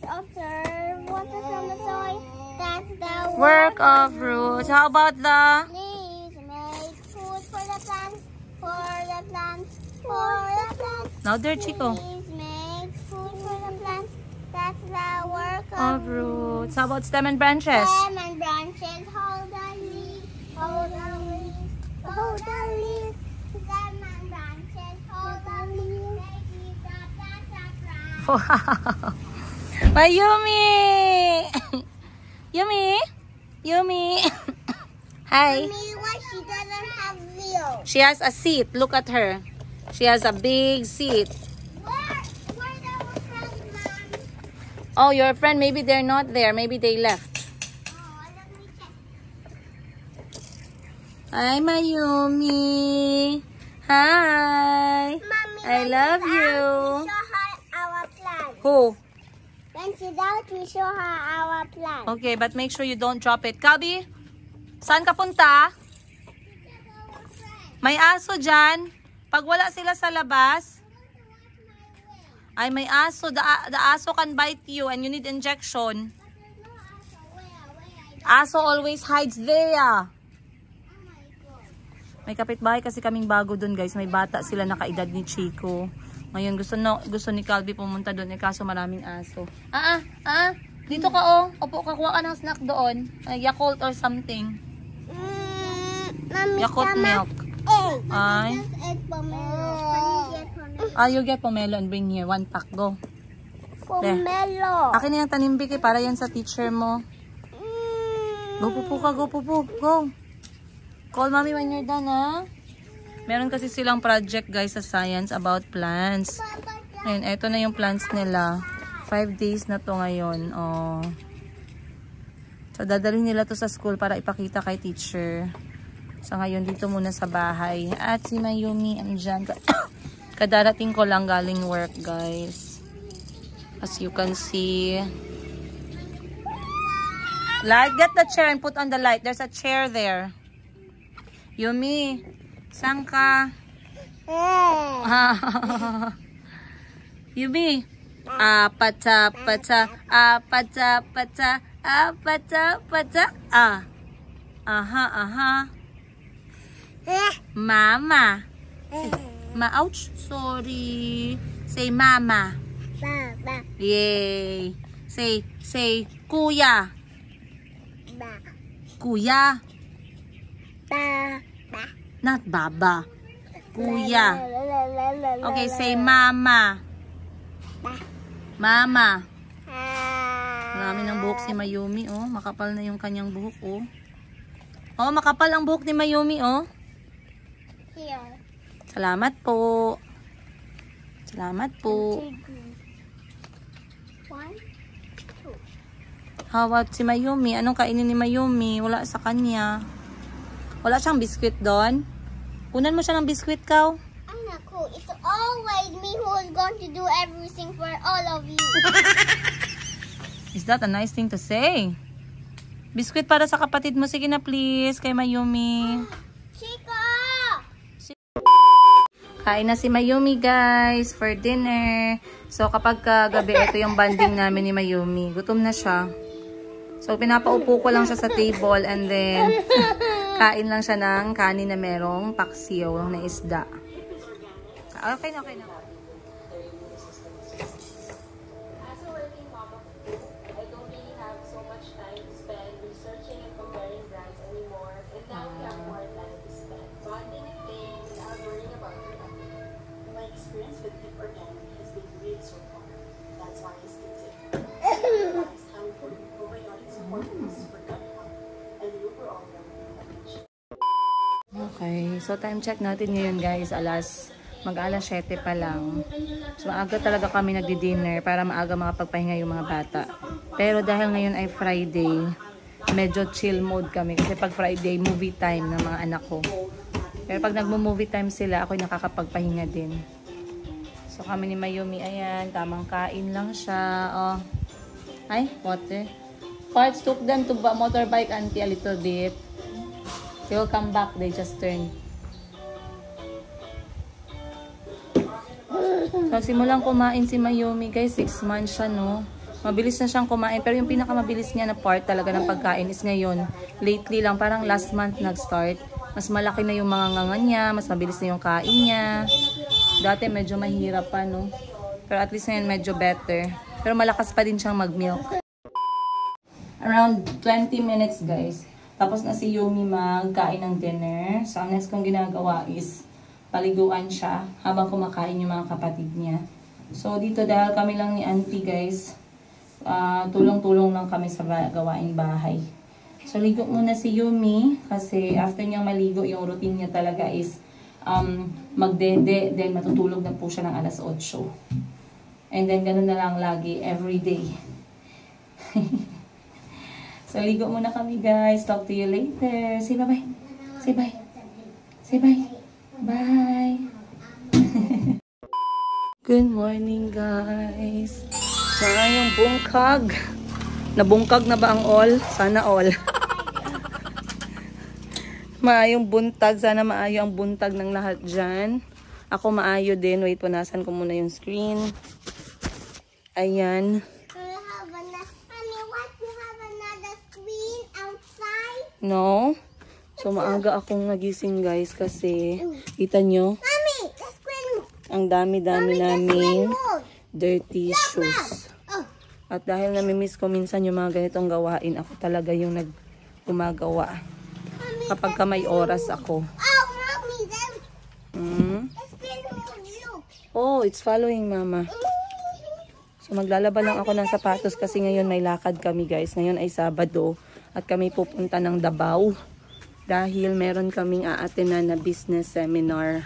observe water from the soil. That's the Work of roots. How about the leaves make food for the plants, for the plants, for the plants. louder, Chico? Leaves make food for the plants. That's the work Of roots. How about stem and branches? stem and branches. Hold the leaves, hold the leaves, hold the leaves. Stem and branches, hold the leaves. Make leaves the plants that rise. Wow. Mayumi! Yumi? Yumi? Hi. Mommy, why she doesn't have wheels? She has a seat. Look at her. She has a big seat. Where the friends, Mom? Oh, your friend, maybe they're not there. Maybe they left. Oh, let me check. Hi, Mayumi. Hi. Mommy, I love you. We show her our plan. Who? When she's out, we show her our plan. Okay, but make sure you don't drop it. Kabi, saan ka punta? May aso dyan. Pag wala sila sa labas, ay may aso. The aso can bite you and you need injection. Aso always hides there. May kapitbahay kasi kaming bago dun, guys. May bata sila na kaedad ni Chico. Ngayon gusto ni Calvi pumunta doon, kaso maraming aso. Dito ka, oh. Opo, kakuha ka ng snack doon. Yakult or something. Mommy, Yakult milk. Egg. Ay. Just egg pomelo. Can you get pomelo? You get pomelo and bring here. 1 pack, go. Pomelo. Akin na yung tanimbik para yan sa teacher mo. Go, pupu ka, go, pupu. Go. Call mommy when you're done, ha? Meron kasi silang project, guys, sa science about plants. Ngayon, eto na yung plants nila. 5 days na to ngayon. Oh. So, dadalhin nila to sa school para ipakita kay teacher. So, ngayon, dito muna sa bahay. At si Mayumi, andyan. Kadarating ko lang galing work, guys. As you can see. Light, get the chair and put on the light. There's a chair there. Yumi, saan ka? Yumi. Pata. Aha. Mama. Ouch. Sorry. Say mama. Baba. Yay. Say kuya. Ba. Kuya. Ba. Not baba. Kuya. Okay, say mama. Mama. Marami ng buhok si Mayumi, oh. Makapal na yung kanyang buhok, oh. Oh, makapal ang buhok ni Mayumi, oh. Here. Salamat po. Salamat po. 1, 2. How about si Mayumi? Anong kainin ni Mayumi? Wala sa kanya. Wala siyang biskwit doon? Punan mo siya ng biskwit, Kaw. Cool. It's always me who is going to do everything for all of you. Is that a nice thing to say? Biskwit para sa kapatid mo. Sige na, please. Kay Mayumi. Chico! Kain na si Mayumi, guys, for dinner. So, kapag gabi, ito yung banding namin ni Mayumi. Gutom na siya. So, pinapaupo ko lang siya sa table and then kain lang siya ng kanin na merong paksiw na isda. Okay na. Okay, so time check natin ngayon, guys, mag-alas 7 pa lang. So maaga talaga kami nagdi-dinner para maaga makapagpahinga yung mga bata. Pero dahil ngayon ay Friday, medyo chill mode kami kasi pag Friday movie time ng mga anak ko. Pero pag nagmo-movie time sila, ako'y nakakapagpahinga din. So kami ni Mayumi, ayan, tamang kain lang siya. Oh. Ay, water. Parts took them to motorbike auntie a little bit. They will come back. They just turned. So, simulang kumain si Mayumi, guys. 6 months siya, no? Mabilis na siyang kumain. Pero yung pinakamabilis niya na part talaga ng pagkain is ngayon. Lately lang, parang last month nag-start. Mas malaki na yung mga nganga niya. Mas mabilis na yung kain niya. Dati medyo mahirap pa, no? Pero at least ngayon medyo better. Pero malakas pa din siyang mag-milk. Around 20 minutes, guys. Tapos na si Yumi magkain ng dinner. So, ang next kong ginagawa is paliguan siya habang kumakain yung mga kapatid niya. So, dito dahil kami lang ni Auntie, guys, tulong-tulong lang kami sa gawaing bahay. So, ligo muna si Yumi kasi after niyang maligo, yung routine niya talaga is magdede, then matutulog na po siya ng alas 8. And then, ganun na lang lagi, everyday. So, ligo muna kami, guys. Talk to you later. Say bye-bye. Say bye. Say bye. Bye. Good morning, guys. Sana yung bungkag. Nabungkag na ba ang all? Sana all. Maayong buntag. Sana maayo ang buntag ng lahat dyan. Ako maayo din. Wait, punasan ko muna yung screen. Ayan. No. So, maaga akong nagising, guys, kasi kita nyo, ang dami-dami naming dirty shoes. At dahil namimiss ko minsan yung mga ganitong gawain, ako talaga yung gumagawa. Kapag ka may oras ako. Oh, it's following, mama. So, maglalaba lang ako ng sapatos kasi ngayon may lakad kami, guys. Ngayon ay Sabado at kami pupunta ng Davao dahil meron kaming aatenan na business seminar.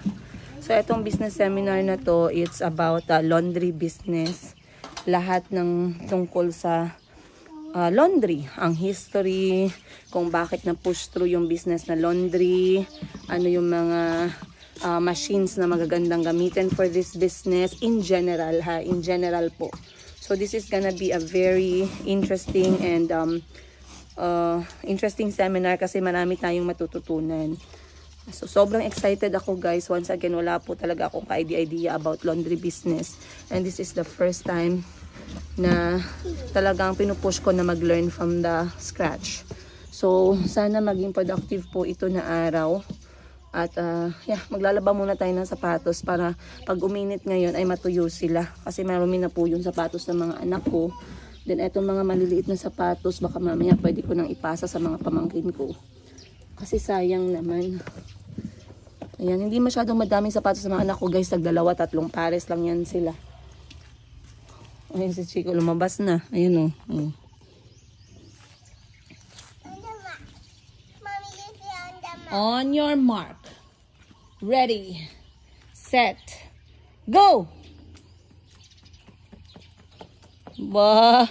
So, itong business seminar na to, it's about laundry business. Lahat ng tungkol sa laundry. Ang history, kung bakit na-push through yung business na laundry, ano yung mga machines na magagandang gamitin for this business in general, ha? In general po. So, this is gonna be a very interesting and interesting seminar kasi marami tayong matututunan. So, sobrang excited ako, guys. Once again, wala po talaga akong idea about laundry business. And this is the first time na talagang pinupush ko na mag-learn from the scratch. So, sana maging productive po ito na araw. At, yeah, maglalaba muna tayo ng sapatos para pag uminit ngayon ay matuyo sila. Kasi marumi na po yung sapatos ng mga anak ko. Then, etong mga maliliit na sapatos, baka mamaya pwede ko nang ipasa sa mga pamangkin ko. Kasi sayang naman. Ayan, hindi masyadong madaming sapatos sa mga anak ko, guys. Tag-2, 3 pares lang yan sila. Ayun si Chico, lumabas na. Ayun, oh. On your mark. Ready. Set. Go! Bah!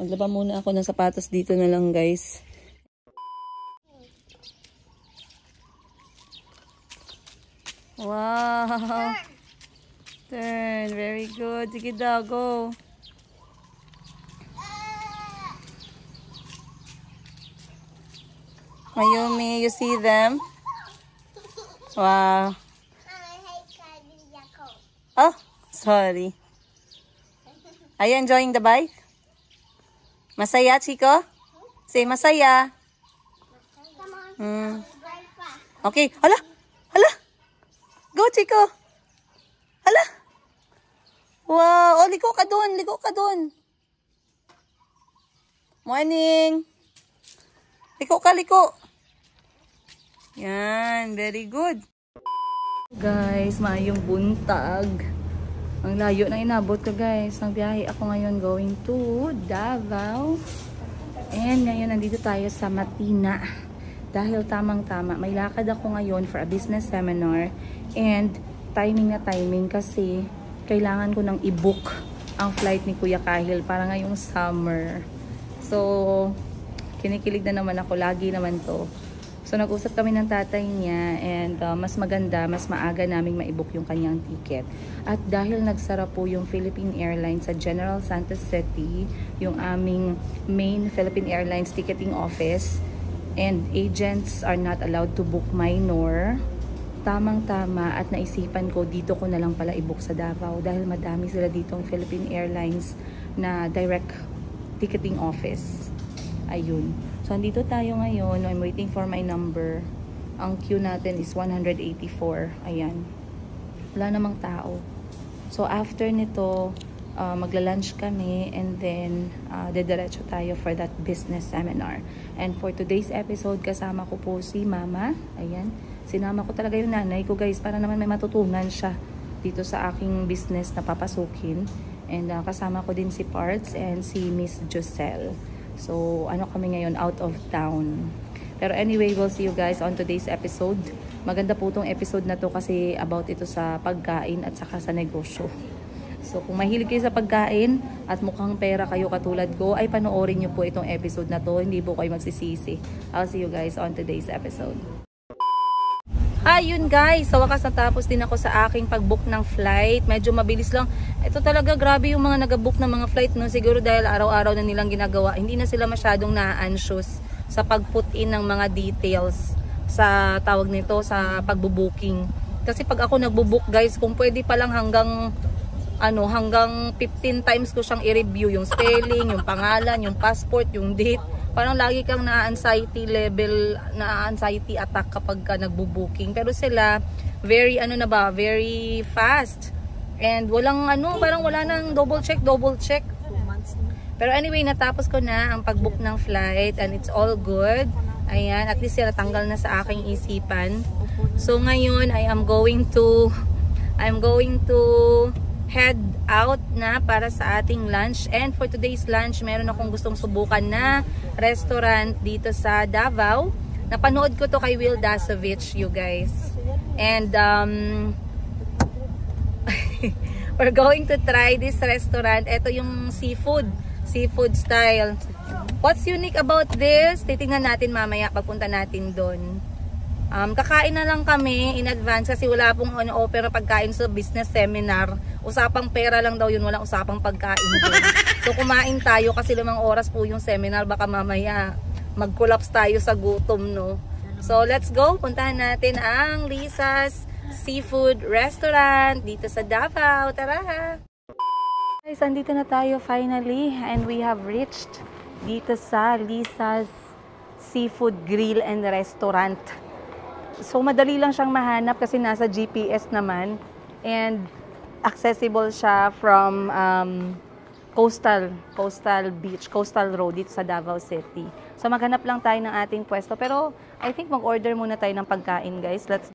Maglaba muna ako ng sapatos dito na lang, guys. Wow! Turn. Very good. Sige daw, go. Mayumi, you see them? Wow. Oh, sorry. Are you enjoying the bike? Masaya, Chico? Say masaya. Okay. Hala! Hala! Go, Chico! Hala! Wow! Oh, liko ka dun! Liko ka dun! Morning! Liko ka, liko! Yan! Very good! Guys, maayong buntag. Ang layo na inabot ko, guys. Nagbiyahe ako ngayon going to Davao. And ngayon nandito tayo sa Matina. Dahil tamang-tama, may lakad ako ngayon for a business seminar. And timing na timing kasi kailangan ko nang i-book ang flight ni Kuya Kahil para ngayong summer. So, kinikilig na naman ako. Lagi naman to. So, nag-usap kami ng tatay niya and mas maganda, mas maaga naming ma-book yung kanyang ticket. At dahil nagsara po yung Philippine Airlines sa General Santos City, yung aming main Philippine Airlines ticketing office, and agents are not allowed to book minor. tamang-tama at naisipan ko dito ko na lang pala i-book sa Davao dahil madami sila ditong Philippine Airlines na direct ticketing office. Ayun. So, andito tayo ngayon. I'm waiting for my number. Ang queue natin is 184. Ayan. Wala namang tao. So, after nito, magla-lunch kami and then dediretso tayo for that business seminar. And for today's episode, kasama ko po si Mama. Ayan. Sinama ko talaga yung nanay ko, guys, para naman may matutunan siya dito sa aking business na papasukin. And kasama ko din si Parts and si Miss Joselle. So, ano kami ngayon, out of town. Pero anyway, we'll see you guys on today's episode. Maganda po itong episode na to kasi about ito sa pagkain at saka sa negosyo. So, kung mahilig kayo sa pagkain at mukhang pera kayo katulad ko, ay panoorin nyo po itong episode na to. Hindi po kayo magsisisi. I'll see you guys on today's episode. Ayun guys, sa wakas natapos din ako sa aking pag-book ng flight. Medyo mabilis lang. Ito talaga, grabe yung mga nag-book ng mga flight, no? Siguro dahil araw-araw na nilang ginagawa. Hindi na sila masyadong na-anxious sa pag-put in ng mga details sa tawag nito, sa pag-booking. Kasi pag ako nagbo-book guys, kung pwede pa lang hanggang 15 times ko siyang i-review. Yung spelling, yung pangalan, yung passport, yung date. Parang lagi kang na-anxiety level, na-anxiety attack kapag ka nagbo-booking. Pero sila, very very fast. And walang parang wala nang double check. Pero anyway, natapos ko na ang pag-book ng flight and it's all good. Ayan, at least sila tanggal na sa aking isipan. So ngayon, I'm going to head out na para sa ating lunch. And for today's lunch, meron akong gustong subukan na restaurant dito sa Davao. Napanood ko to kay Will Dasovich, you guys. And we're going to try this restaurant. Ito yung seafood style. What's unique about this? Titingnan natin mamaya pagpunta natin doon. Kakain na lang kami in advance kasi wala pong offer na pagkain sa business seminar. Usapang pera lang daw yun, walang usapang pagkain doon. So kumain tayo kasi 5 oras po yung seminar, baka mamaya mag-collapse tayo sa gutom, no? So let's go, puntahan natin ang Lisa's Seafood Restaurant dito sa Davao. Tara! Guys, andito na tayo finally and we have reached dito sa Lisa's Seafood Grill and Restaurant. So, madali lang siyang mahanap kasi nasa GPS naman and accessible siya from Coastal Beach, Coastal Road dito sa Davao City. So, maghanap lang tayo ng ating pwesto. Pero, I think mag-order muna tayo ng pagkain, guys. Let's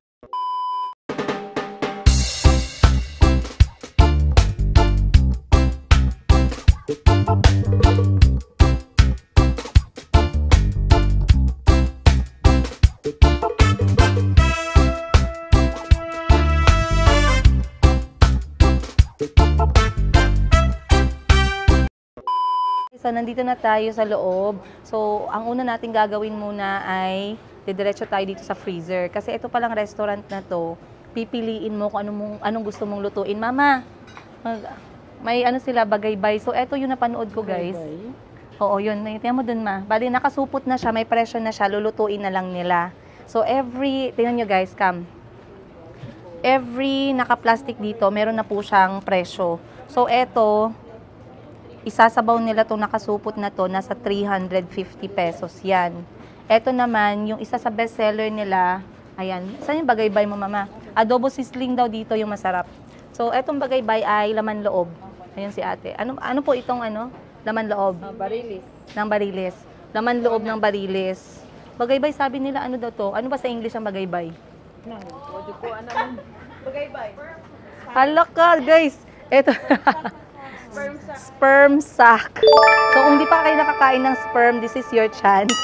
So, nandito na tayo sa loob. So, ang una natin gagawin muna ay didiretso tayo dito sa freezer. Kasi ito palang restaurant na to, pipiliin mo kung anong gusto mong lutuin. Mama, may sila, bagaybay. So, ito yung napanood ko, guys. Oo, yun. Tingnan mo dun, ma. Bali, nakasupot na siya, may presyo na siya, lulutuin na lang nila. So, tingnan nyo, guys, every naka-plastic dito, meron na po siyang presyo. So, ito, isasabaw nila itong nakasupot na to, nasa 350 pesos yan. Ito naman, yung isa sa bestseller nila, ayan, saan yung bagaybay mo, mama? Adobo sizzling daw dito yung masarap. So, etong bagaybay ay laman loob. Ayan si ate. Ano po itong laman loob? Barilis. Ng barilis. Laman loob ng barilis. Bagaybay, sabi nila, ano daw to? Ano ba sa English ang bagaybay? Bagaybay. Halaka, guys. Ito. Sperm sack. So, kung di pa kayo nakakain ng sperm, this is your chance.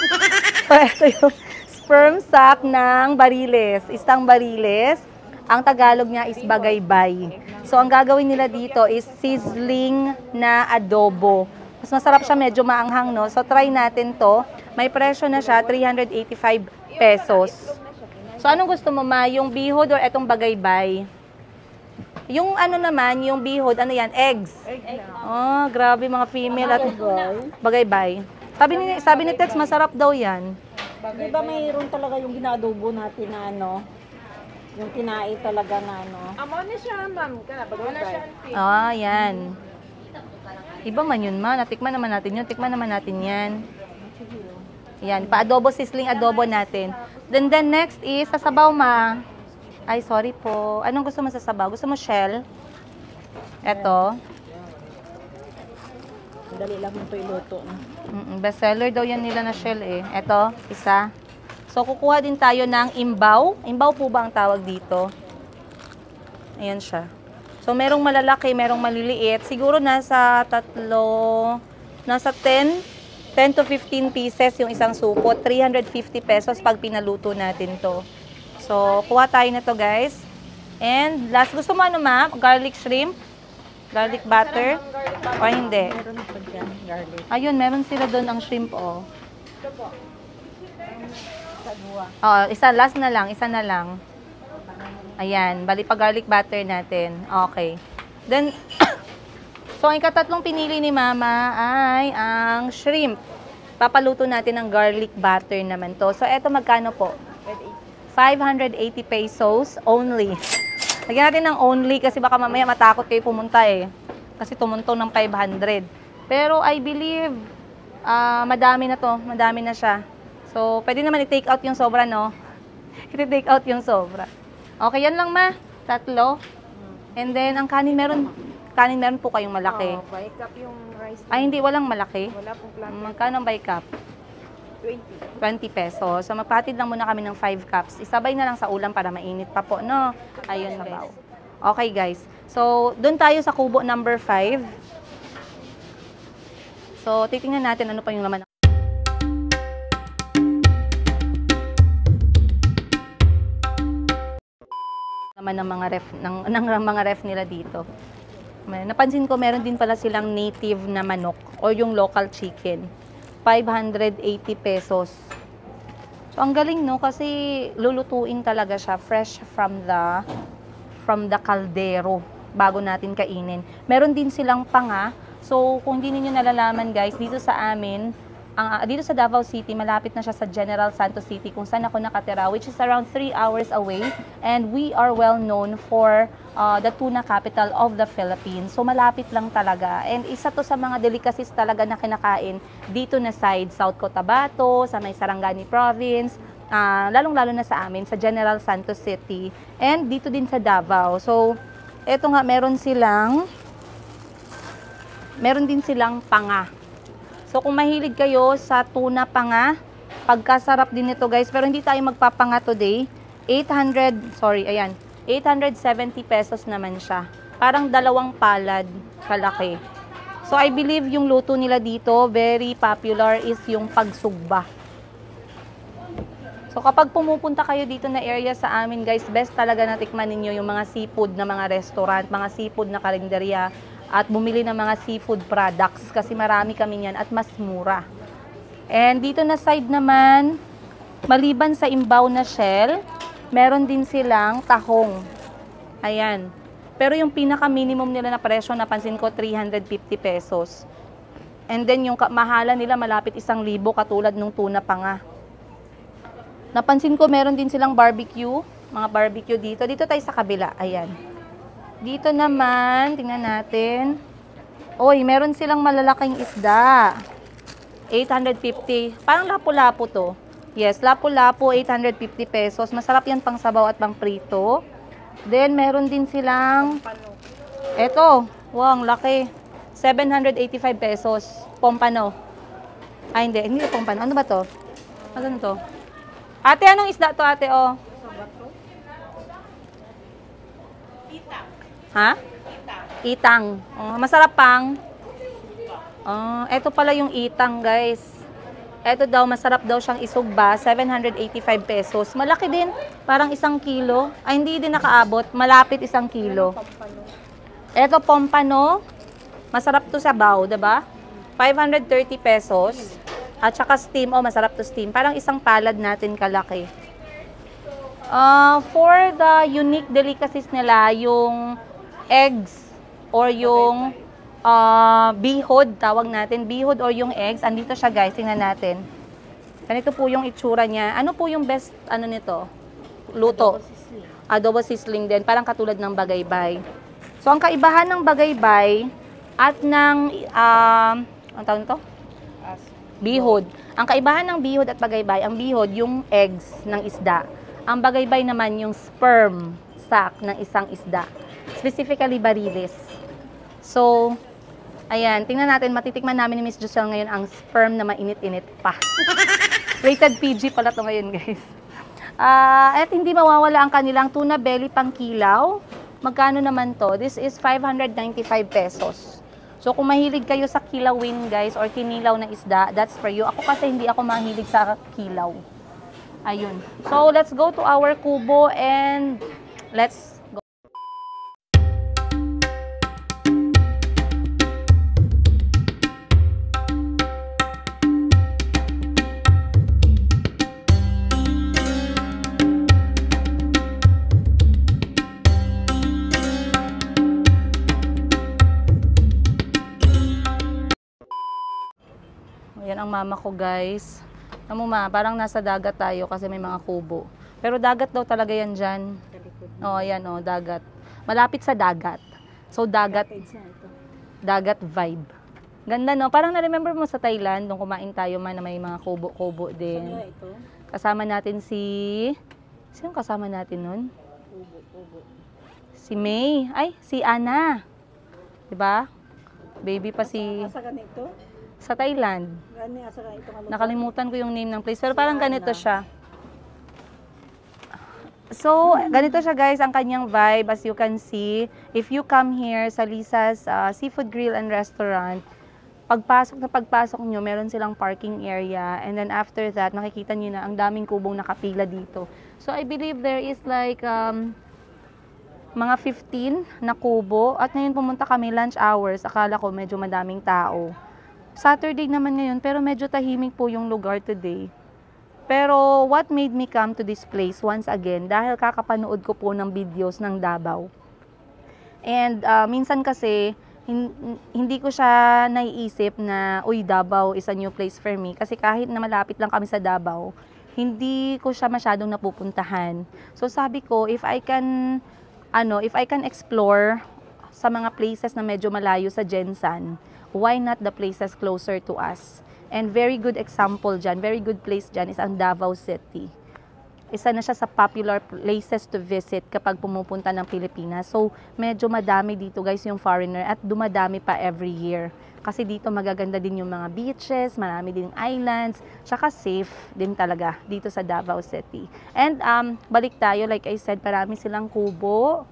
So, ito yung sperm sack ng bariles. Isang bariles. Ang Tagalog niya is bagaybay. So, ang gagawin nila dito is sizzling na adobo. Mas masarap siya, medyo maanghang, no? So, try natin to. May presyo na siya, 385 pesos. So, anong gusto mo, ma? Yung bihod or etong bagaybay? Yung naman, yung bihod, yan? Eggs. Oh, grabe mga female at bagaybay. Sabi ni Tex, masarap daw yan. Di ba mayroon talaga yung ginadobo natin na Yung kinain talaga na ano. Amo na siya, ma'am. Wala siya. Ah, yan. Iba man yun, ma. Natikman naman natin yun. Tikman naman natin yan. Yan, pa-adobo, sizzling adobo natin. Then next is, sa sabaw, ma. Ay, sorry po. Anong gusto mo sa sabaw? Gusto mo shell? Eto. Dali lang mo ito iluto. Best seller daw yan nila na shell eh. Eto, isa. So, kukuha din tayo ng imbaw. Imbaw po ba ang tawag dito? Ayan siya. So, merong malalaki, merong maliliit. Siguro nasa nasa 10 to 15 pieces yung isang supot. 350 pesos pag pinaluto natin to. So, kuha tayo na to, guys. And last, gusto mo ano, ma? Garlic shrimp? Garlic butter? O hindi? Meron pa dyan, garlic. Ayun, meron sila doon ang shrimp, oh. Sagwa. Oh, last na lang, isa na lang. Ayan, bali pa garlic butter natin. Okay. Then, so, ang ikatatlong pinili ni Mama ay ang shrimp. Papaluto natin ng garlic butter naman to. So, eto magkano po? 580 pesos only. Lagyan natin ng only kasi baka mamaya matakot kayo pumunta eh. Kasi tumuntong ng 500. Pero I believe, madami na to. Madami na siya. So, pwede naman i-take out yung sobra, no? I-take out yung sobra. Okay, yan lang, ma. 3. And then, ang kanin meron po kayong malaki. Oh, buy cup yung rice. Ay, hindi, walang malaki. Wala pong platter. Magkano ang buy cup? 20. 20 pesos. So, magpatid lang muna kami ng 5 cups. Isabay na lang sa ulam para mainit pa po, no? Ayun, guys. Okay, guys. So, doon tayo sa kubo number 5. So, titingnan natin ano pa yung laman. Naman ng mga ref ng mga ref nila dito. Napansin ko meron din pala silang native na manok o yung local chicken. 580 pesos. So ang galing, no, kasi lulutuin talaga siya fresh from the caldero bago natin kainin. Meron din silang panga. So kung hindi niyo nalalaman, guys, dito sa amin, dito sa Davao City, malapit na siya sa General Santos City kung saan ako nakatira, which is around 3 hours away. And we are well known for the tuna capital of the Philippines. So malapit lang talaga. And isa to sa mga delicacies talaga na kinakain dito na side, South Cotabato, sa may Sarangani Province, lalong-lalo na sa amin, sa General Santos City. And dito din sa Davao. So, eto nga, meron din silang panga. So, kung mahilig kayo sa tuna panga, pagkasarap din ito, guys. Pero hindi tayo magpapanga today. 870 pesos naman siya. Parang 2 palad kalaki. So, I believe yung luto nila dito, very popular is yung pagsugba. So, kapag pumupunta kayo dito na area sa amin, guys, best talaga na tikman ninyo yung mga seafood na mga restaurant, mga seafood na karinderya, at bumili ng mga seafood products kasi marami kami niyan at mas mura. And dito na side naman, maliban sa imbaw na shell, meron din silang tahong. Ayan. Pero yung pinaka-minimum nila na presyo, napansin ko, 350 pesos. And then yung mahala nila, malapit 1,000 katulad nung tuna panga. Napansin ko, meron din silang barbecue, mga barbecue dito. Dito tayo sa kabila. Ayan. Dito naman, tingnan natin. Oy, meron silang malalaking isda. 850. Parang lapu-lapu to. Yes, lapu-lapu, 850 pesos. Masarap yan pang sabaw at pang prito. Then, meron din silang, eto, wow, ang laki. 785 pesos. Pompano. Ay, hindi pompano. Ano ba to? Ano to? Ate, anong isda to, ate, oh? Ha? Itang. Masarap pang. Ito pala yung itang, guys. Ito daw, masarap daw siyang isugba. 785 pesos. Malaki din. Parang 1 kilo. Ay, hindi din nakaabot. Malapit 1 kilo. Ito, pompano. Masarap to sa baw, diba? 530 pesos. At saka steam. Masarap to steam. Parang 1 palad natin kalaki. For the unique delicacies nila, yung eggs or yung bihod, tawag natin, bihod or yung eggs, andito siya, guys, tingnan natin. Ganito po yung itsura niya. Ano po yung best, ano nito? Luto. Adobo sizzling din, parang katulad ng bagaybay. So, ang kaibahan ng bagaybay at ng, ang tawag nito? Bihod. Ang kaibahan ng bihod at bagaybay, ang bihod yung eggs ng isda. Ang bagaybay naman yung sperm sac ng isang isda. Specifically, Bariles. So, ayan, tingnan natin, matitikman namin ni Miss Giselle ngayon ang sperm na mainit-init pa. Rated PG pala to ngayon, guys. At hindi mawawala ang kanilang tuna belly pang kilaw. Magkano naman to? This is 595 pesos. So, kung mahilig kayo sa kilawin, guys, or kinilaw na isda, that's for you. Ako kasi hindi ako mahilig sa kilaw. Ayun. So, let's go to our kubo and let's go. Ayan ang mama ko, guys. Alam mo ma, parang nasa dagat tayo kasi may mga kubo. Pero dagat daw talaga yan dyan. O, ayan o, dagat. Malapit sa dagat. So, dagat vibe. Ganda, no? Parang na-remember mo sa Thailand, nung kumain tayo man na may mga kubo-kubo din. Kasama natin si... Sino kasama natin nun? Si May. Ay, si Ana. Diba? Baby pa si... Asa ganito? Sa Thailand. Gani, asa ganito nga lugar? Nakalimutan ko yung name ng place. Pero parang ganito siya. So, ganito siya guys, ang kanyang vibe. As you can see, if you come here sa Lisa's Seafood Grill and Restaurant, pagpasok nyo, meron silang parking area. And then after that, nakikita nyo na ang daming kubong nakapila dito. So, I believe there is like mga 15 na kubo. At ngayon pumunta kami lunch hours. Akala ko medyo madaming tao. Saturday naman ngayon, pero medyo tahimik po yung lugar today. Pero what made me come to this place once again, dahil kakapanood ko po ng videos ng Davao. And minsan kasi, hindi ko siya naiisip na, uy, Davao is a new place for me. Kasi kahit na malapit lang kami sa Davao, hindi ko siya masyadong napupuntahan. So sabi ko, if I can explore sa mga places na medyo malayo sa Gensan, why not the places closer to us? And very good example dyan, very good place dyan is ang Davao City. Isa na siya sa popular places to visit kapag pumupunta ng Pilipinas. So, medyo madami dito guys yung foreigner at dumadami pa every year. Kasi dito magaganda din yung mga beaches, marami din islands, tsaka safe din talaga dito sa Davao City. And balik tayo, like I said, marami silang kubo.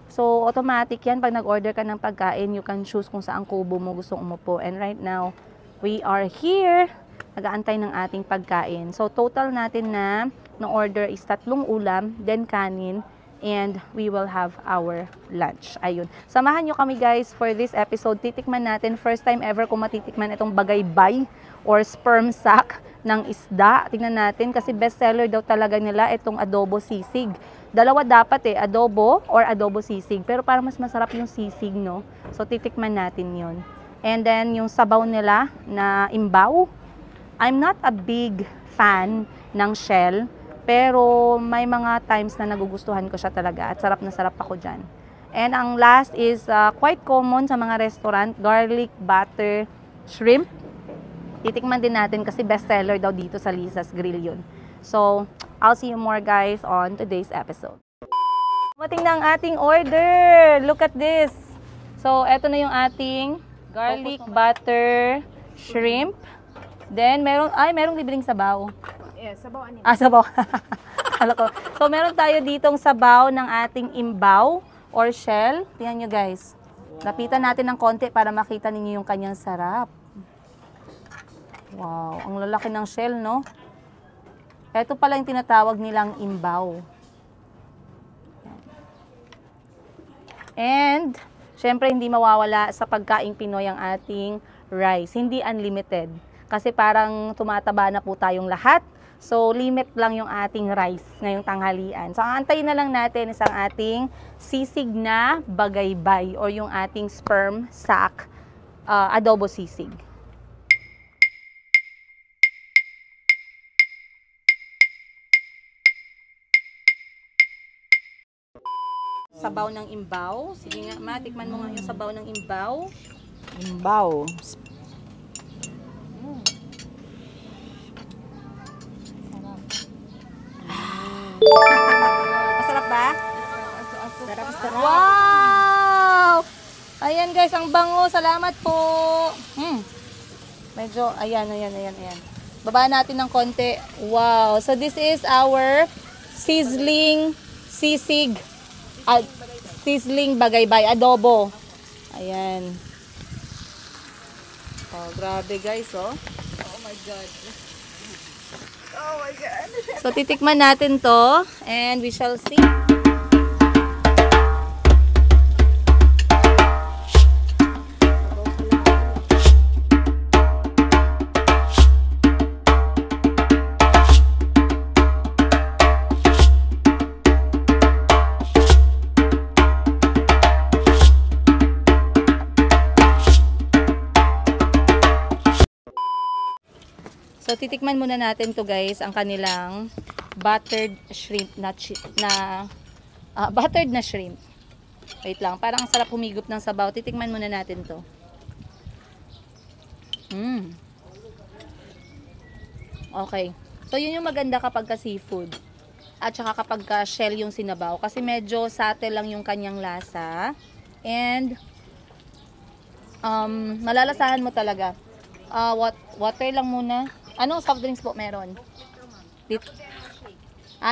So, automatic yan. Pag nag-order ka ng pagkain, you can choose kung saan kubo mo gustong umupo. And right now, we are here. Nag-aantay ng ating pagkain. So, total natin na order is 3 ulam, then kanin, and we will have our lunch. Ayun. Samahan nyo kami guys for this episode. Titikman natin. First time ever kung matitikman itong bagaybay or sperm sac ng isda. Tingnan natin kasi bestseller daw talaga nila itong adobo sisig. Dalawa dapat adobo or adobo sisig. Pero parang mas masarap yung sisig, no? So, titikman natin yon. And then, yung sabaw nila na imbaw. I'm not a big fan ng shell. Pero, may mga times na nagugustuhan ko siya talaga. At sarap na sarap ako dyan. And ang last is quite common sa mga restaurant. Garlic butter shrimp. Titikman din natin kasi bestseller daw dito sa Lisa's Grill yun. So, I'll see you more guys on today's episode. Mating na ang ating order. Look at this. So, eto na yung ating garlic butter shrimp. Then, merong libreng sabaw. Yes, sabaw anin. Sabaw. Kala ko. So, meron tayo ditong sabaw ng ating imbaw or shell. Tingnan nyo guys. Lapitan natin ng konti para makita ninyo yung kanyang sarap. Wow, ang lalaki ng shell, no? Ito pala yung tinatawag nilang imbaw. And, syempre hindi mawawala sa pagkaing Pinoy ang ating rice. Hindi unlimited. Kasi parang tumataba na po tayong lahat. So, limit lang yung ating rice ngayong tanghalian. So, ang antayin na lang natin is ang ating sisig na bagaybay or yung ating sperm sac adobo sisig. sabaw ng imbaw. Sige nga, ma, tikman mo nga yung sabaw ng imbaw. Imbaw. Masarap ba? Sarap. Wow! Ayan guys, ang bango. Salamat po. Medyo, ayan. Baba natin ng konti. Wow. So this is our sizzling sisig. Sizzling bagaybay. Adobo. Ayan. Oh, grabe guys, oh. Oh my God. Oh my God. So titikman natin to and we shall see. So, titikman muna natin to guys, ang kanilang buttered shrimp buttered na shrimp. Wait lang, parang ang sarap humigop ng sabaw. Titikman muna natin to. Okay. So, yun yung maganda kapag ka seafood. At saka kapag ka shell yung sinabaw. Kasi medyo subtle lang yung kanyang lasa. And, malalasahan mo talaga. Water lang muna. Anong soft drinks po meron?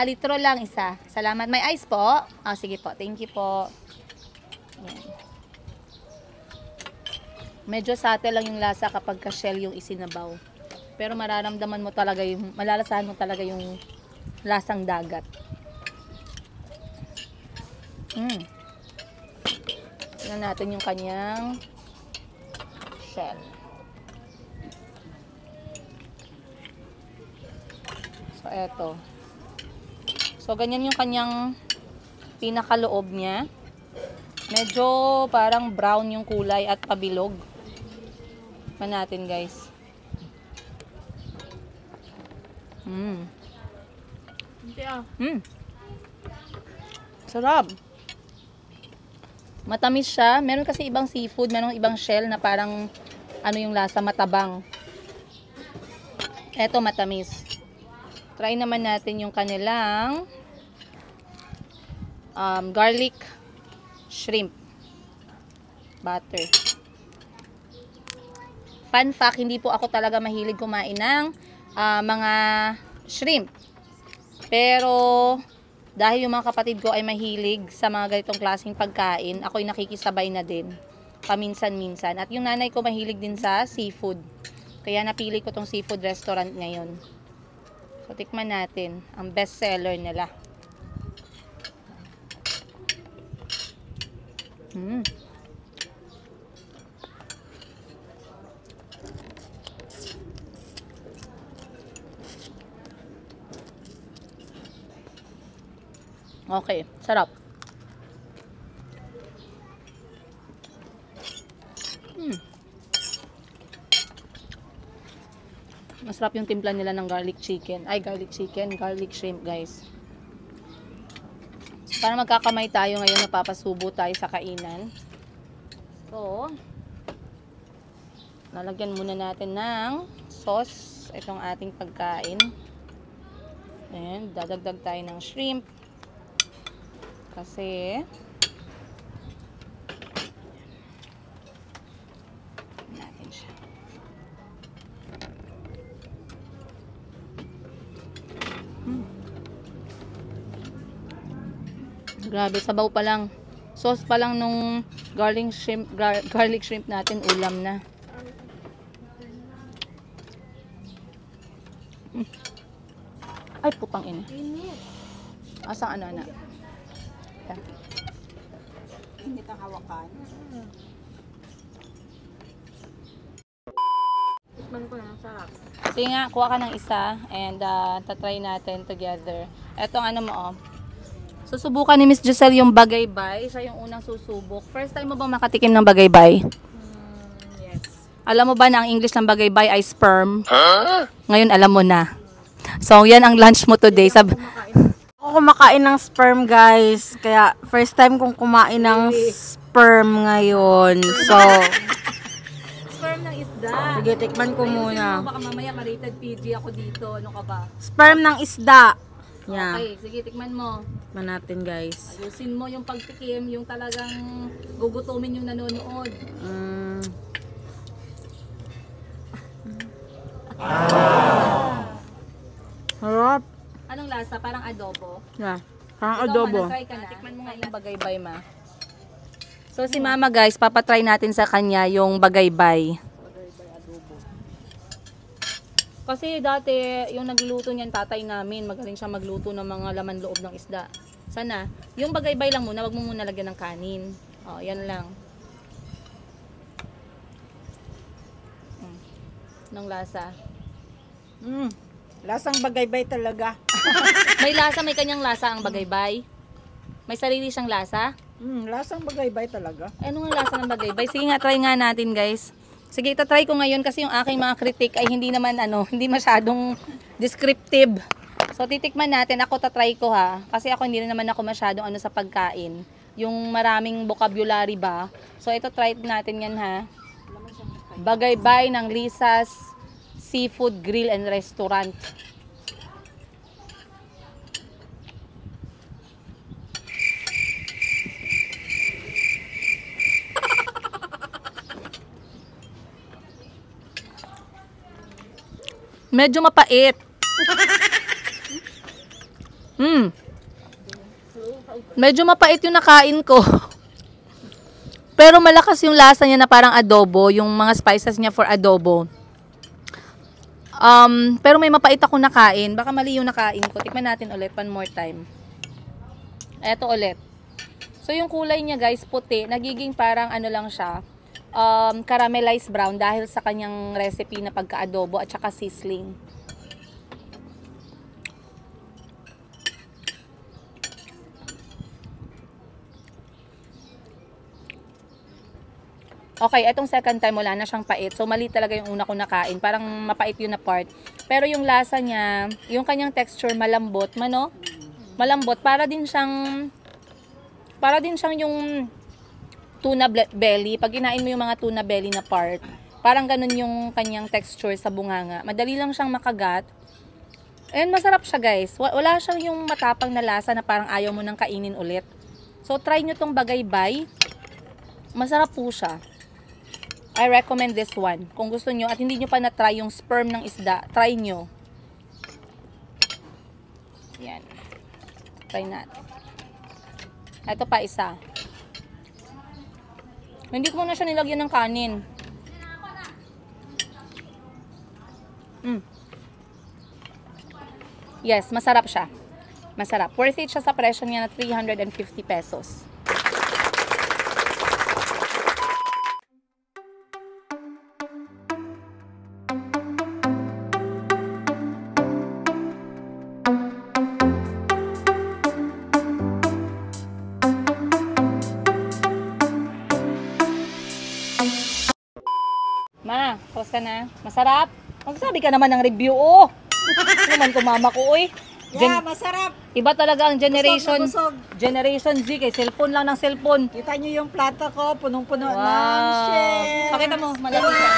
Litro lang isa. Salamat. May ice po? Sige po. Thank you po. Yan. Medyo subtle lang yung lasa kapag ka-shell yung isinabaw. Pero mararamdaman mo talaga malalasahan mo talaga yung lasang dagat. Tingnan natin yung kanyang shell. So, eto. So, ganyan yung kanyang pinakaloob niya. Medyo parang brown yung kulay at pabilog. Pa natin, guys. Sarap. Matamis siya. Meron kasi ibang seafood, meron ibang shell na parang yung lasa, matabang. Eto, matamis. Try naman natin yung kanilang garlic shrimp butter. Fun fact, hindi po ako talaga mahilig kumain ng mga shrimp. Pero dahil yung mga kapatid ko ay mahilig sa mga ganitong klaseng pagkain, ako'y nakikisabay na din paminsan-minsan. At yung nanay ko mahilig din sa seafood. Kaya napili ko tong seafood restaurant ngayon. So, tikman natin ang best seller nila. Okay, sarap. Masarap yung timpla nila ng garlic shrimp, guys. So, para magkakamay tayo ngayon, napapasubo tayo sa kainan. So, lalagyan muna natin ng sauce itong ating pagkain. And dadagdag tayo ng shrimp. Kasi natin siya. Grabe, sabaw pa lang. Sauce pa lang nung garlic shrimp natin, ulam na. Ay, putang ina. Asang ana? Yeah. Hindi kang hawakan. Tikman ko na, sarap. Sige nga, kuha ka ng isa and tatry natin together. Eto ang mo, susubukan ni Miss Giselle yung bagaybay. Siya yung unang susubok. First time mo bang makatikim ng bagaybay? Yes. Alam mo ba na ang English ng bagaybay ay sperm? Ngayon alam mo na. So, yan ang lunch mo today. Ako kumakain ng sperm, guys. Kaya first time kong kumain ng sperm ngayon. So, Sperm ng isda. sige, tikman ko muna. Baka mamaya ma-rated PG ako dito. Ano ka ba? Sperm ng isda. Yan. Okay, sige, tikman mo. Tikman natin, guys. Ayusin mo yung pagtikim, yung talagang gugutumin yung nanonood. Harap. Anong lasa? Parang adobo. Yeah. Parang Ikaw, adobo. Ma, na-try ka na. Tikman mo nga yung bagaybay, ma. So, si mama, guys, papatry natin sa kanya yung bagaybay. Kasi dati, yung nagluluto niyan, tatay namin, magaling siya magluto ng mga laman loob ng isda. Sana, yung bagaybay lang muna, wag mo muna lagyan ng kanin. O, yan lang. Nung lasa. Lasang bagaybay talaga. May lasa, may kanyang lasa ang bagaybay. May sarili siyang lasa. Lasang bagaybay talaga. Ano nga lasa ng bagaybay? Sige nga, try nga natin, guys. Sige, itatry ko ngayon kasi yung aking mga kritik ay hindi naman hindi masyadong descriptive. So, titikman natin. Ako tatry ko ha. Kasi ako hindi naman ako masyadong sa pagkain. Yung maraming vocabulary ba. So, ito try natin yan ha. Bagaybay ng Lisa's Seafood Grill and Restaurant. Medyo mapait. Medyo mapait yung nakain ko. Pero malakas yung lasa niya na parang adobo, yung mga spices niya for adobo. Pero may mapait ako nakain. Baka mali yung nakain ko. Tikman natin ulit, one more time. Eto ulit. So yung kulay niya, guys, puti. Nagiging parang lang siya. Caramelized brown dahil sa kanyang recipe na pagka-adobo at saka sizzling. Okay, etong second time wala na siyang pait. So mali talaga yung una ko nakain. Parang mapait yun na part. Pero yung lasa niya, yung kanyang texture malambot, malambot. Para din siyang yung tuna belly. Pag kinain mo yung mga tuna belly na part, parang ganun yung kanyang texture sa bunganga. Madali lang siyang makagat. And masarap siya, guys. Wala siyang yung matapang na lasa na parang ayaw mo nang kainin ulit. So, try nyo tong bagaybay. Masarap po siya. I recommend this one. Kung gusto nyo at hindi nyo pa na-try yung sperm ng isda, try nyo. Yan. Try natin. Ito pa isa. Hindi ko muna siya nilagyan ng kanin. Yes, masarap siya. Masarap. Worth it siya sa presyo niya na 350 pesos. Ma, pause ka na. Masarap? Magsabi ka naman ng review, oh. Ano naman ko, mama ko, uy. Yeah, masarap. Iba talaga ang generation. Busog. Generation Z, kay cellphone lang ng cellphone. Kita nyo yung plato ko, punong-puno ng Wow. chef. Pakita mo, malaki siya.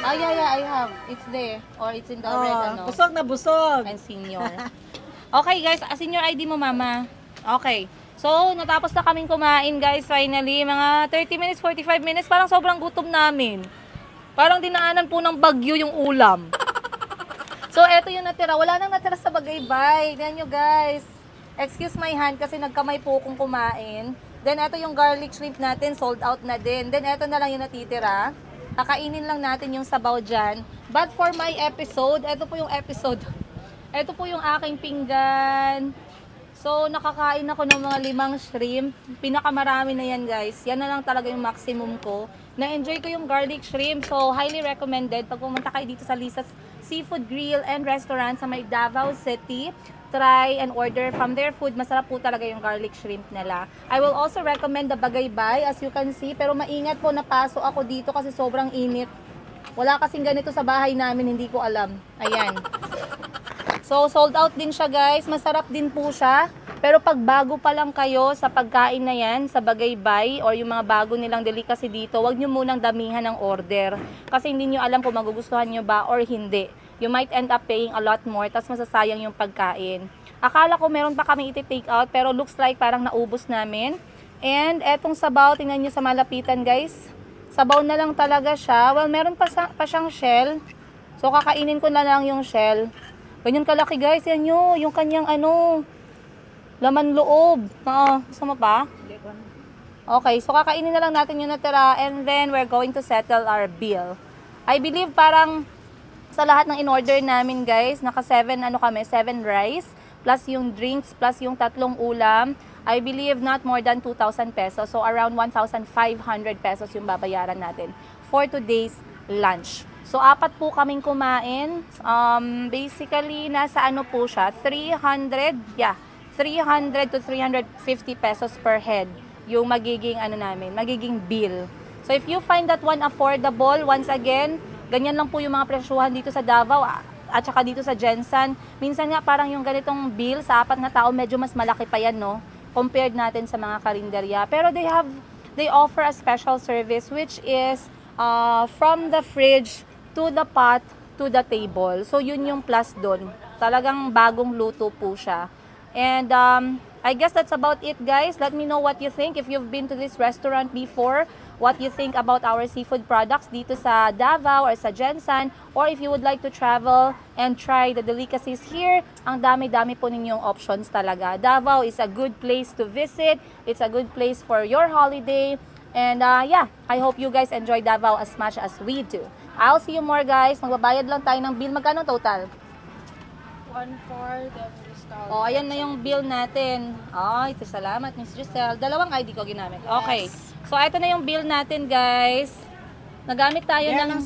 Oh, yeah, I have. It's there. Or it's in the red, ano. Busog na busog. And senior. Okay, guys. Senior ID mo, mama. Okay. So, natapos na kaming kumain, guys. Finally, mga 30 minutes, 45 minutes. Parang sobrang gutom namin. Parang dinaanan po ng bagyo yung ulam. So, eto yung natira. Wala nang natira sa bagaybay. Tignan nyo, guys. Excuse my hand kasi nagkamay po kong kumain. Then, eto yung garlic shrimp natin. Sold out na din. Then, eto na lang yung natitira. Kakainin lang natin yung sabaw dyan. But for my episode, eto po yung episode. Eto po yung aking pinggan. So, nakakain ako ng mga 5 shrimp. Pinakamarami na yan, guys. Yan na lang talaga yung maximum ko. Na-enjoy ko yung garlic shrimp. So, highly recommended. Pag pumunta kayo dito sa Lisa's Seafood Grill and Restaurant sa may Davao City, try and order from their food. Masarap po talaga yung garlic shrimp nila. I will also recommend the bagaybay, as you can see. Pero maingat po, napaso ako dito kasi sobrang init. Wala kasing ganito sa bahay namin, hindi ko alam. Ayan. So, sold out din siya guys. Masarap din po siya. Pero pag bago pa lang kayo sa pagkain na yan, sa Bagaybay, or yung mga bago nilang delicacy dito, wag nyo munang damihan ng order. Kasi hindi nyo alam kung magugustuhan nyo ba or hindi. You might end up paying a lot more, tas masasayang yung pagkain. Akala ko meron pa kami iti-take out, pero looks like parang naubos namin. And etong sabaw, tingnan nyo sa malapitan guys. Sabaw na lang talaga siya. Well, meron pa siyang shell. So, kakainin ko na lang yung shell. Ganyan kalaki guys, yan yung kanyang laman loob. Gusto mo pa? Okay, so kakainin na lang natin yung natira and then we're going to settle our bill. I believe parang sa lahat ng in-order namin guys, naka 7 rice, plus yung drinks, plus yung 3 ulam. I believe not more than 2,000 pesos. So around 1,500 pesos yung babayaran natin for today's lunch. So, 4 po kaming kumain. Basically, nasa po siya? 300 to 350 pesos per head yung magiging magiging bill. So, if you find that one affordable, once again, ganyan lang po yung mga presyuhan dito sa Davao at saka dito sa Jensan. Minsan nga parang yung ganitong bill sa 4 na tao, medyo mas malaki pa yan, no? Compared natin sa mga karinderya. Pero they offer a special service which is from the fridge to the pot, to the table. So, yun yung plus doon. Talagang bagong luto po siya. And, I guess that's about it, guys. Let me know what you think. If you've been to this restaurant before, what you think about our seafood products dito sa Davao or sa Jensan. Or if you would like to travel and try the delicacies here, ang dami-dami po ninyong options talaga. Davao is a good place to visit. It's a good place for your holiday. And, yeah, I hope you guys enjoy Davao as much as we do. I'll see you more guys. Magbabayad lang tayo ng bill. Magkano total? 1,400 discount. Oh, ayan na yung bill natin. Ito salamat Miss Giselle. 2 ID ko ginamit. Okay. So, ito na yung bill natin guys. Nagamit tayo ng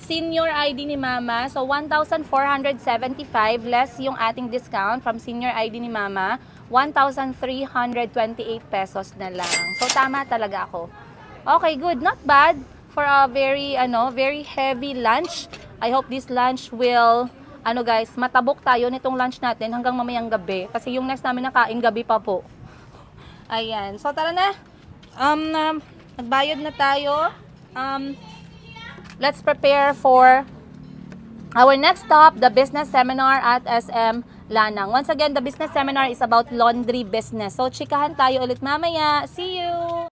senior ID ni Mama. So, 1,475 less yung ating discount from senior ID ni Mama. 1,328 pesos na lang. So, tama talaga ako. Okay, good. Not bad. For a very heavy lunch. I hope this lunch will, guys, matabok tayo nitong lunch natin hanggang mamayang gabi. Kasi yung next namin nakain, gabi pa po. Ayan. So, tara na. Nagbayad na tayo. Let's prepare for our next stop, the business seminar at SM Lanang. Once again, the business seminar is about laundry business. So, chikahan tayo ulit mamaya. See you!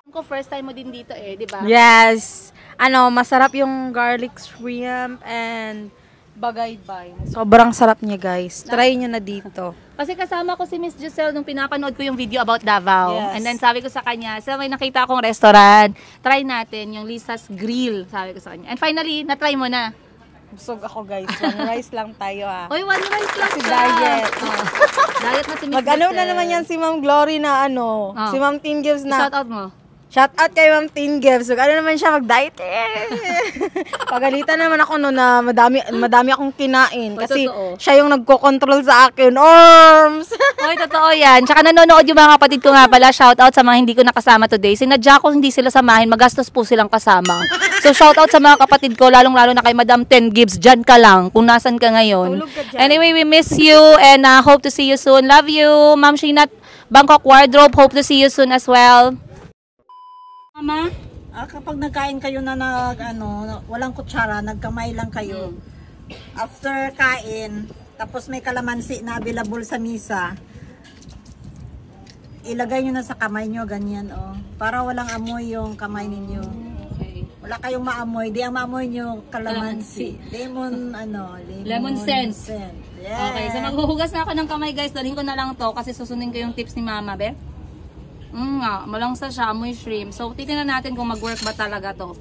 Ko first time mo din dito di ba? Yes. Masarap yung garlic shrimp and Bagaybay. Sobrang sarap niya, guys. Try nyo na dito. Kasi kasama ko si Miss Giselle nung pinapanood ko yung video about Davao. Yes. And then sabi ko sa kanya, may nakita akong restaurant. Try natin yung Lisa's Grill, sabi ko sa kanya. And finally, na-try mo na. Busog ako, guys. 1 rice lang tayo, Oy, 1 rice lang Kasi siya. diet. Diet na si Miss Mag-ano Giselle. na naman yan si Ma'am Glory na si Ma'am Tin Gibbs na. Shout out mo. Shout out kay Ma'am Tin Gibbs. Naman siya mag-diet Pagalitan naman ako na madami akong kinain. Kasi totoo. siya yung nagko-control sa akin. Orms! Oy, totoo yan. Tsaka nanonood yung mga kapatid ko nga pala. Shout out sa mga hindi ko nakasama today. Sinadya ko hindi sila samahin. Magastos po silang kasama. So, shout out sa mga kapatid ko. Lalong-lalo na kay Madam Tin Gibbs. Diyan ka lang kung nasan ka ngayon. Tulog ka dyan. Anyway, we miss you and hope to see you soon. Love you. Ma'am Shinat, Bangkok Wardrobe. Hope to see you soon as well. Mama? Kapag nagkain kayo na walang kutsara, nagkamay lang kayo. After kain, tapos may kalamansi na available sa misa, ilagay nyo na sa kamay nyo, ganyan, para walang amoy yung kamay ninyo. Okay. Wala kayong maamoy, di ang maamoy nyo kalamansi. Lemon scent. Yes. Okay, so maghuhugas na ako ng kamay guys. Dalhin ko na lang to kasi susundin ko yung tips ni Mama, be. Malangsa siya, amoy shrimp. So, titingnan natin kung mag-work ba talaga to.